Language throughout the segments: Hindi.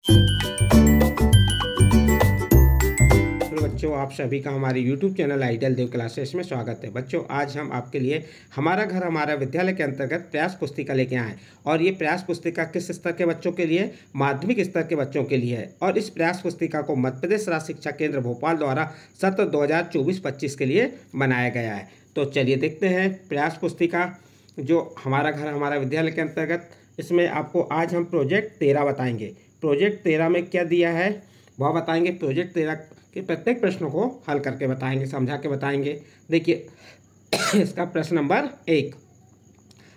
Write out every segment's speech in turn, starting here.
हेलो बच्चों, आप सभी का हमारे YouTube चैनल आइडियल देव क्लासेस में स्वागत है। बच्चों, आज हम आपके लिए हमारा घर हमारा विद्यालय के अंतर्गत प्रयास पुस्तिका लेके आए और ये प्रयास पुस्तिका किस स्तर के बच्चों के लिए? माध्यमिक स्तर के बच्चों के लिए है। और इस प्रयास पुस्तिका को मध्य प्रदेश राज्य शिक्षा केंद्र भोपाल द्वारा सत्र 2024-25 के लिए बनाया गया है। तो चलिए देखते हैं प्रयास पुस्तिका जो हमारा घर हमारा विद्यालय के अंतर्गत। इसमें आपको आज हम प्रोजेक्ट 13 बताएंगे। प्रोजेक्ट 13 में क्या दिया है वह बताएंगे। प्रोजेक्ट 13 के प्रत्येक प्रश्नों को हल करके बताएंगे, समझा के बताएंगे। देखिए इसका प्रश्न नंबर 1,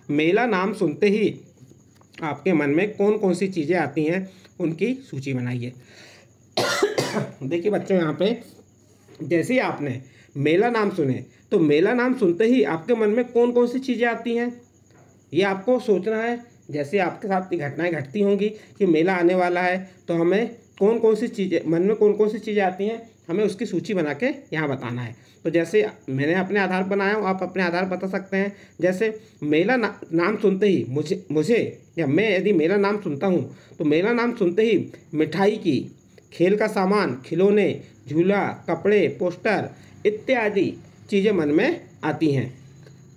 मेला नाम सुनते ही आपके मन में कौन कौन सी चीज़ें आती हैं उनकी सूची बनाइए। देखिए बच्चों, यहाँ पे जैसे ही आपने मेला नाम सुने तो मेला नाम सुनते ही आपके मन में कौन कौन सी चीज़ें आती हैं ये आपको सोचना है। जैसे आपके साथ घटनाएं घटती होंगी कि मेला आने वाला है तो हमें कौन कौन सी चीज़ें मन में कौन कौन सी चीज़ें आती हैं हमें उसकी सूची बना के यहाँ बताना है। तो जैसे मैंने अपने आधार बनाया हूँ, आप अपने आधार बता सकते हैं। जैसे मेला नाम सुनते ही मुझे या मैं यदि मेरा नाम सुनता हूँ तो मेरा नाम सुनते ही मिठाई की, खेल का सामान, खिलौने, झूला, कपड़े, पोस्टर इत्यादि चीज़ें मन में आती हैं।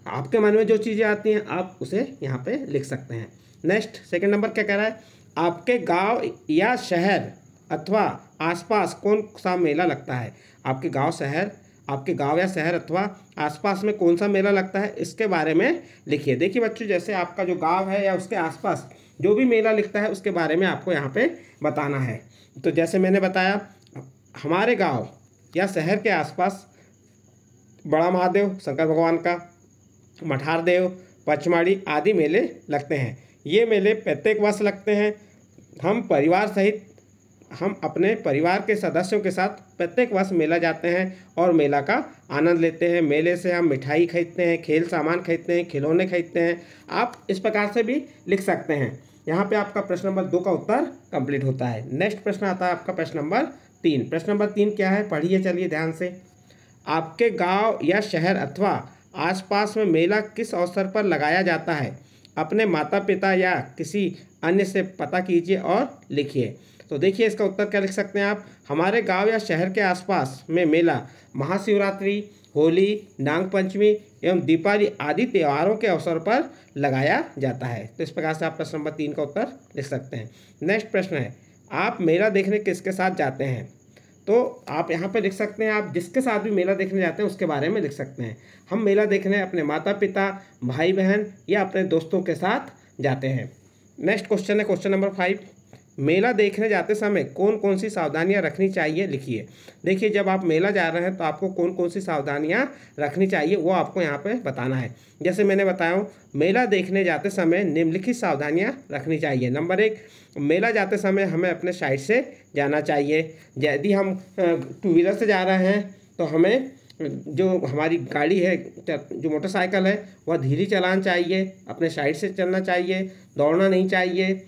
आपके मन में जो चीज़ें आती हैं आप उसे यहाँ पे लिख सकते हैं। नेक्स्ट सेकंड नंबर क्या कह रहा है? आपके गांव या शहर अथवा आसपास कौन सा मेला लगता है? आपके गांव या शहर अथवा आसपास में कौन सा मेला लगता है इसके बारे में लिखिए। देखिए बच्चों, जैसे आपका जो गांव है या उसके आसपास जो भी मेला लिखता है उसके बारे में आपको यहाँ पे बताना है। तो जैसे मैंने बताया, हमारे गाँव या शहर के आसपास बड़ा महादेव शंकर भगवान का, मठार देव, पचमाड़ी आदि मेले लगते हैं। ये मेले प्रत्येक वर्ष लगते हैं। हम अपने परिवार के सदस्यों के साथ प्रत्येक वर्ष मेला जाते हैं और मेला का आनंद लेते हैं। मेले से हम मिठाई खरीदते हैं, खेल सामान खरीदते हैं, खिलौने खरीदते हैं। आप इस प्रकार से भी लिख सकते हैं। यहाँ पे आपका प्रश्न नंबर 2 का उत्तर कंप्लीट होता है। नेक्स्ट प्रश्न आता है आपका प्रश्न नंबर 3। प्रश्न नंबर 3 क्या है? पढ़िए चलिए ध्यान से। आपके गाँव या शहर अथवा आसपास में मेला किस अवसर पर लगाया जाता है? अपने माता पिता या किसी अन्य से पता कीजिए और लिखिए। तो देखिए इसका उत्तर क्या लिख सकते हैं आप? हमारे गांव या शहर के आसपास में मेला महाशिवरात्रि, होली, नाग पंचमी एवं दीपावली आदि त्योहारों के अवसर पर लगाया जाता है। तो इस प्रकार से आप प्रश्न नंबर 3 का उत्तर लिख सकते हैं। नेक्स्ट प्रश्न है, आप मेला देखने किसके साथ जाते हैं? तो आप यहाँ पे लिख सकते हैं, आप जिसके साथ भी मेला देखने जाते हैं उसके बारे में लिख सकते हैं। हम मेला देखने अपने माता पिता, भाई बहन या अपने दोस्तों के साथ जाते हैं। नेक्स्ट क्वेश्चन है क्वेश्चन नंबर 5, मेला देखने जाते समय कौन कौन सी सावधानियां रखनी चाहिए लिखिए। देखिए जब आप मेला जा रहे हैं तो आपको कौन कौन सी सावधानियां रखनी चाहिए वो आपको यहाँ पे बताना है। जैसे मैंने बताया हूँ, मेला देखने जाते समय निम्नलिखित सावधानियां रखनी चाहिए। नंबर 1, मेला जाते समय हमें अपने साइड से जाना चाहिए। यदि हम 2 व्हीलर से जा रहे हैं तो हमें जो हमारी गाड़ी है, जो मोटरसाइकिल है, वह धीरे चलाना चाहिए, अपने साइड से चलना चाहिए, दौड़ना नहीं चाहिए,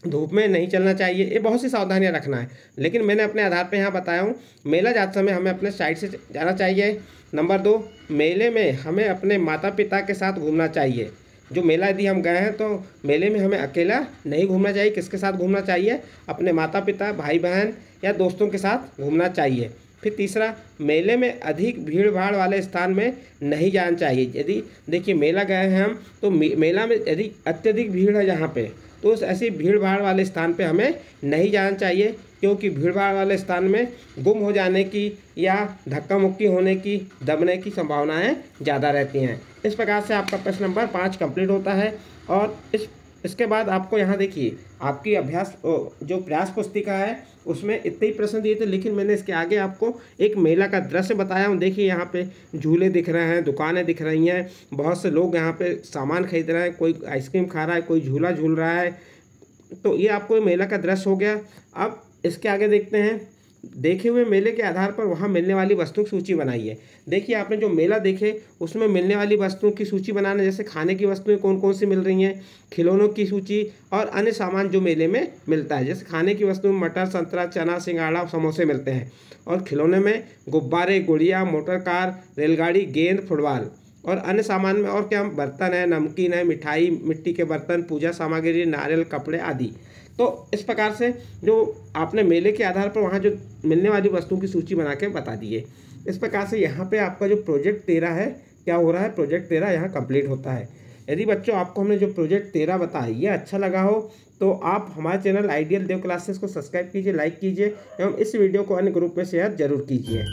धूप में नहीं चलना चाहिए। ये बहुत सी सावधानियां रखना है, लेकिन मैंने अपने आधार पे यहाँ बताया हूँ। मेला जाते समय हमें अपने साइड से जाना चाहिए। नंबर 2, मेले में हमें अपने माता पिता के साथ घूमना चाहिए। जो मेला यदि हम गए हैं तो मेले में हमें अकेला नहीं घूमना चाहिए। किसके साथ घूमना चाहिए? अपने माता पिता, भाई बहन या दोस्तों के साथ घूमना चाहिए। फिर तीसरा, मेले में अधिक भीड़ भाड़ वाले स्थान में नहीं जाना चाहिए। यदि देखिए मेला गए हैं हम तो मेला में यदि अत्यधिक भीड़ है जहाँ पे, तो उस ऐसी भीड़ भाड़ वाले स्थान पे हमें नहीं जाना चाहिए, क्योंकि भीड़ भाड़ वाले स्थान में गुम हो जाने की या धक्का मुक्की होने की, दबने की संभावनाएं ज़्यादा रहती हैं। इस प्रकार से आपका प्रश्न नंबर 5 कंप्लीट होता है। और इसके बाद आपको यहाँ देखिए आपकी अभ्यास जो प्रयास पुस्तिका है उसमें इतने ही प्रश्न दिए थे, लेकिन मैंने इसके आगे आपको एक मेला का दृश्य बताया हूँ। देखिए यहाँ पे झूले दिख रहे हैं, दुकानें दिख रही हैं, बहुत से लोग यहाँ पे सामान खरीद रहे हैं, कोई आइसक्रीम खा रहा है, कोई झूला झूल रहा है। तो ये आपको मेला का दृश्य हो गया। अब इसके आगे देखते हैं, देखे हुए मेले के आधार पर वहाँ मिलने वाली वस्तुओं की सूची बनाइए। देखिए आपने जो मेला देखे उसमें मिलने वाली वस्तुओं की सूची बनाना, जैसे खाने की वस्तुएं कौन कौन सी मिल रही हैं, खिलौनों की सूची और अन्य सामान जो मेले में मिलता है। जैसे खाने की वस्तुओं में मटर, संतरा, चना, सिंघाड़ा, समोसे मिलते हैं, और खिलौने में गुब्बारे, गुड़िया, मोटर कार, रेलगाड़ी, गेंद, फुटबॉल। और अन्य सामान में और क्या, बर्तन है, नमकीन है, मिठाई, मिट्टी के बर्तन, पूजा सामग्री, नारियल, कपड़े आदि। तो इस प्रकार से जो आपने मेले के आधार पर वहाँ जो मिलने वाली वस्तुओं की सूची बना के बता दिए। इस प्रकार से यहाँ पे आपका जो प्रोजेक्ट 13 है क्या हो रहा है, प्रोजेक्ट 13 यहाँ कंप्लीट होता है। यदि बच्चों आपको हमने जो प्रोजेक्ट 13 बताया ये अच्छा लगा हो तो आप हमारे चैनल आइडियल देव क्लासेस को सब्सक्राइब कीजिए, लाइक कीजिए एवं इस वीडियो को अन्य ग्रुप में शेयर जरूर कीजिए।